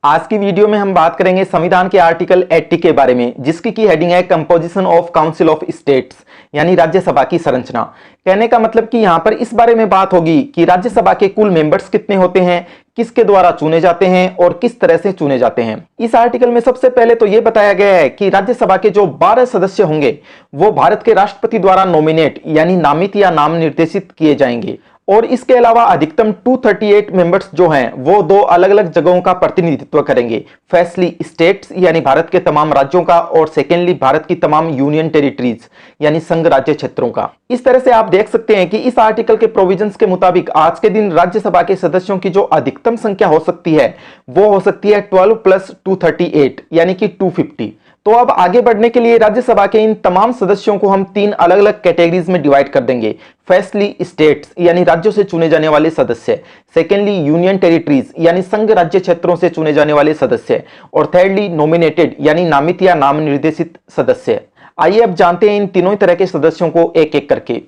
आज की वीडियो में हम बात करेंगे संविधान के आर्टिकल 80 के बारे में, जिसकी की हेडिंग है composition of council of states, यानी राज्यसभा की संरचना। कहने का मतलब कि यहां पर इस बारे में बात होगी कि राज्यसभा के कुल मेंबर्स कितने होते हैं, किसके द्वारा चुने जाते हैं और किस तरह से चुने जाते हैं। इस आर्टिकल में सबसे पहले तो यह बताया गया है कि राज्यसभा के जो 12 सदस्य होंगे वो भारत के राष्ट्रपति द्वारा नॉमिनेट यानी नामित या नाम निर्देशित किए जाएंगे। और इसके अलावा अधिकतम 238 मेंबर्स जो हैं वो दो अलग अलग जगहों का प्रतिनिधित्व करेंगे। फर्स्टली स्टेट्स यानी भारत के तमाम राज्यों का, और सेकेंडली भारत की तमाम यूनियन टेरिटरीज यानी संघ राज्य क्षेत्रों का। इस तरह से आप देख सकते हैं कि इस आर्टिकल के प्रोविजंस के मुताबिक आज के दिन राज्यसभा के सदस्यों की जो अधिकतम संख्या हो सकती है वो हो सकती है 12 + 238 यानी कि 250। तो अब आगे बढ़ने के लिए राज्यसभा के इन तमाम सदस्यों को हम 3 अलग अलग कैटेगरीज में डिवाइड कर देंगे। फर्स्टली स्टेट्स यानी राज्यों से चुने जाने वाले सदस्य, सेकेंडली यूनियन टेरिटरीज यानी संघ राज्य क्षेत्रों से चुने जाने वाले सदस्य, और थर्डली नॉमिनेटेड यानी नामित या नाम निर्देशित सदस्य। आइए अब जानते हैं इन तीनों तरह के सदस्यों को एक एक करके।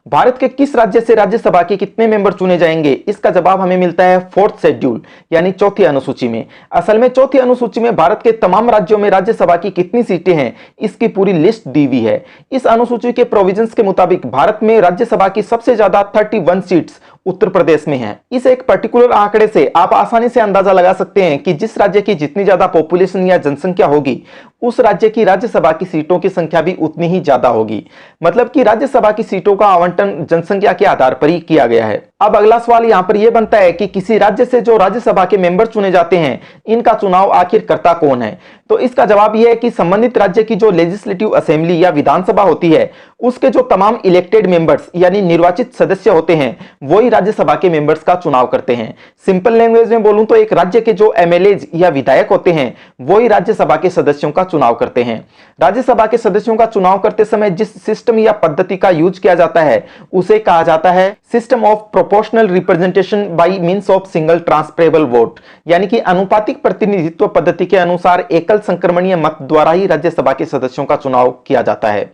भारत के किस राज्य से राज्यसभा के कितने मेंबर चुने जाएंगे, इसका जवाब हमें मिलता है 4th शेड्यूल यानी चौथी अनुसूची में। असल में चौथी अनुसूची में भारत के तमाम राज्यों में राज्यसभा की कितनी सीटें हैं इसकी पूरी लिस्ट दी हुई है। इस अनुसूची के प्रोविजंस के मुताबिक भारत में राज्यसभा की सबसे ज्यादा 31 सीट्स उत्तर प्रदेश में है। इस एक पर्टिकुलर आंकड़े से आप आसानी से अंदाजा लगा सकते हैं कि जिस राज्य की जितनी ज्यादा पॉपुलेशन या जनसंख्या होगी उस राज्य की राज्यसभा की सीटों की संख्या भी उतनी ही ज्यादा होगी। मतलब कि राज्यसभा की सीटों का आवंटन जनसंख्या के आधार पर ही किया गया है। अब अगला सवाल यहां पर यह बनता है कि किसी राज्य से जो राज्यसभा के मेंबर चुने जाते हैं इनका चुनाव आखिर करता कौन है। तो इसका जवाब यह है कि संबंधित राज्य की जो लेजिस्लेटिव असेंबली या विधानसभा होती है उसके जो तमाम इलेक्टेड मेंबर्स यानी निर्वाचित सदस्य होते हैं वही राज्यसभा के मेंबर्स का चुनाव करते हैं। सिंपल लैंग्वेज में बोलूं तो एक राज्य के जो एमएलएज या विधायक होते हैं वही राज्यसभा के सदस्यों का चुनाव करते हैं। राज्यसभा के सदस्यों का चुनाव करते समय जिस सिस्टम या पद्धति का यूज किया जाता है उसे कहा जाता है system of proportional representation by means of single transferable vote, यानी कि अनुपातिक प्रतिनिधित्व पद्धति के अनुसार एकल संक्रमणीय मत द्वारा ही राज्यसभा के सदस्यों का चुनाव किया जाता है।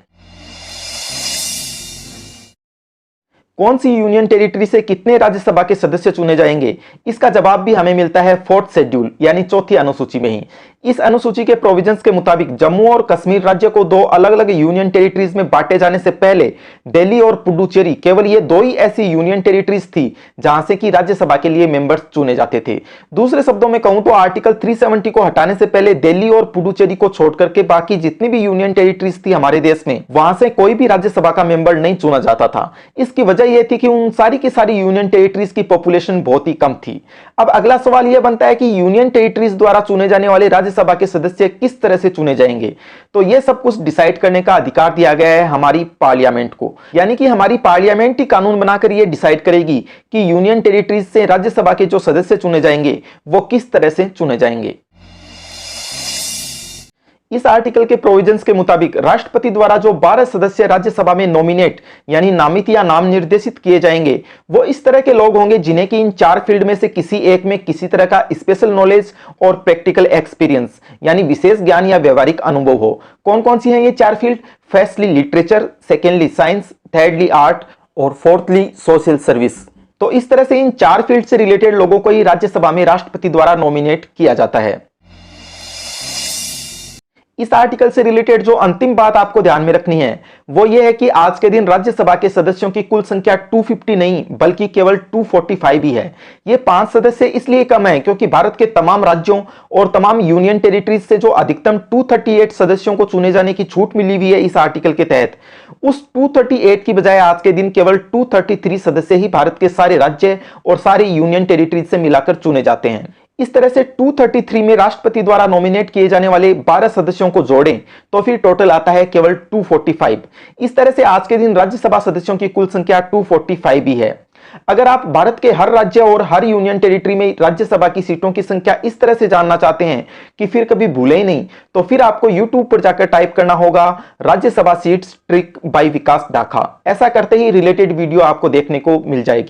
कौन सी यूनियन टेरिटरी से कितने राज्यसभा के सदस्य चुने जाएंगे, इसका जवाब भी हमें मिलता है 4th शेड्यूल यानी चौथी अनुसूची में ही। इस अनुसूची के प्रोविजंस के मुताबिक जम्मू और कश्मीर राज्य को दो अलग अलग यूनियन टेरिटरीज में बांटे जाने से पहले दिल्ली और पुडुचेरी केवल ये दो ही ऐसी यूनियन टेरिटरीज थी जहां से कि राज्यसभा के लिए मेंबर्स चुने जाते थे। दूसरे शब्दों में कहूं तो आर्टिकल 370 को हटाने से पहले दिल्ली और पुडुचेरी को छोड़ करके बाकी जितनी भी यूनियन टेरिटरीज थी हमारे देश में वहां से कोई भी राज्यसभा का मेंबर नहीं चुना जाता था। इसकी वजह यह थी कि उन सारी की सारी यूनियन टेरिटरीज की पॉपुलेशन बहुत ही कम थी। अब अगला सवाल यह बनता है कि यूनियन टेरिटरीज द्वारा चुने जाने वाले राज्यसभा के सदस्य किस तरह से चुने जाएंगे। तो यह सब कुछ डिसाइड करने का अधिकार दिया गया है हमारी पार्लियामेंट को, यानी कि हमारी पार्लियामेंट ही कानून बनाकर यह डिसाइड करेगी कि यूनियन टेरिटरीज से राज्यसभा के जो सदस्य चुने जाएंगे वो किस तरह से चुने जाएंगे। इस आर्टिकल के प्रोविजंस के मुताबिक राष्ट्रपति द्वारा जो 12 सदस्य राज्यसभा में नॉमिनेट यानी नामित या नाम निर्देशित किए जाएंगे वो इस तरह के लोग होंगे जिन्हें कि इन 4 फील्ड में से किसी एक में किसी तरह का स्पेशल नॉलेज और प्रैक्टिकल एक्सपीरियंस यानी विशेष ज्ञान या व्यवहारिक अनुभव हो। कौन कौन सी हैं ये 4 field? Firstly literature, secondly science, thirdly art और फोर्थली सोशल सर्विस। तो इस तरह से इन 4 फील्ड से रिलेटेड लोगों को ही राज्यसभा में राष्ट्रपति द्वारा नॉमिनेट किया जाता है। इस आर्टिकल से रिलेटेड जो अंतिम बात आपको ध्यान में रखनी है वो ये है कि आज के दिन राज्यसभा के सदस्यों की कुल संख्या 250 नहीं बल्कि केवल 245 ही है। ये 5 सदस्य इसलिए कम है क्योंकि भारत के तमाम राज्यों और तमाम यूनियन टेरिटरीज से जो अधिकतम 238 सदस्यों को चुने जाने की छूट मिली हुई है इस आर्टिकल के तहत, उस 238 की बजाय आज के दिन केवल 233 सदस्य ही भारत के सारे राज्य और सारे यूनियन टेरिटरीज से मिलाकर चुने जाते हैं। इस तरह से 233 में राष्ट्रपति द्वारा नॉमिनेट किए जाने वाले 12 सदस्यों को जोड़ें तो फिर टोटल आता है केवल 245। इस तरह से आज के दिन राज्यसभा सदस्यों की कुल संख्या 245 ही है। अगर आप भारत के हर राज्य और हर यूनियन टेरिटरी में राज्यसभा की सीटों की संख्या इस तरह से जानना चाहते हैं कि फिर कभी भूले ही नहीं, तो फिर आपको YouTube पर जाकर टाइप करना होगा राज्यसभा सीट्स ट्रिक बाय विकास दाखा। ऐसा करते ही रिलेटेड वीडियो आपको देखने को मिल जाएगी।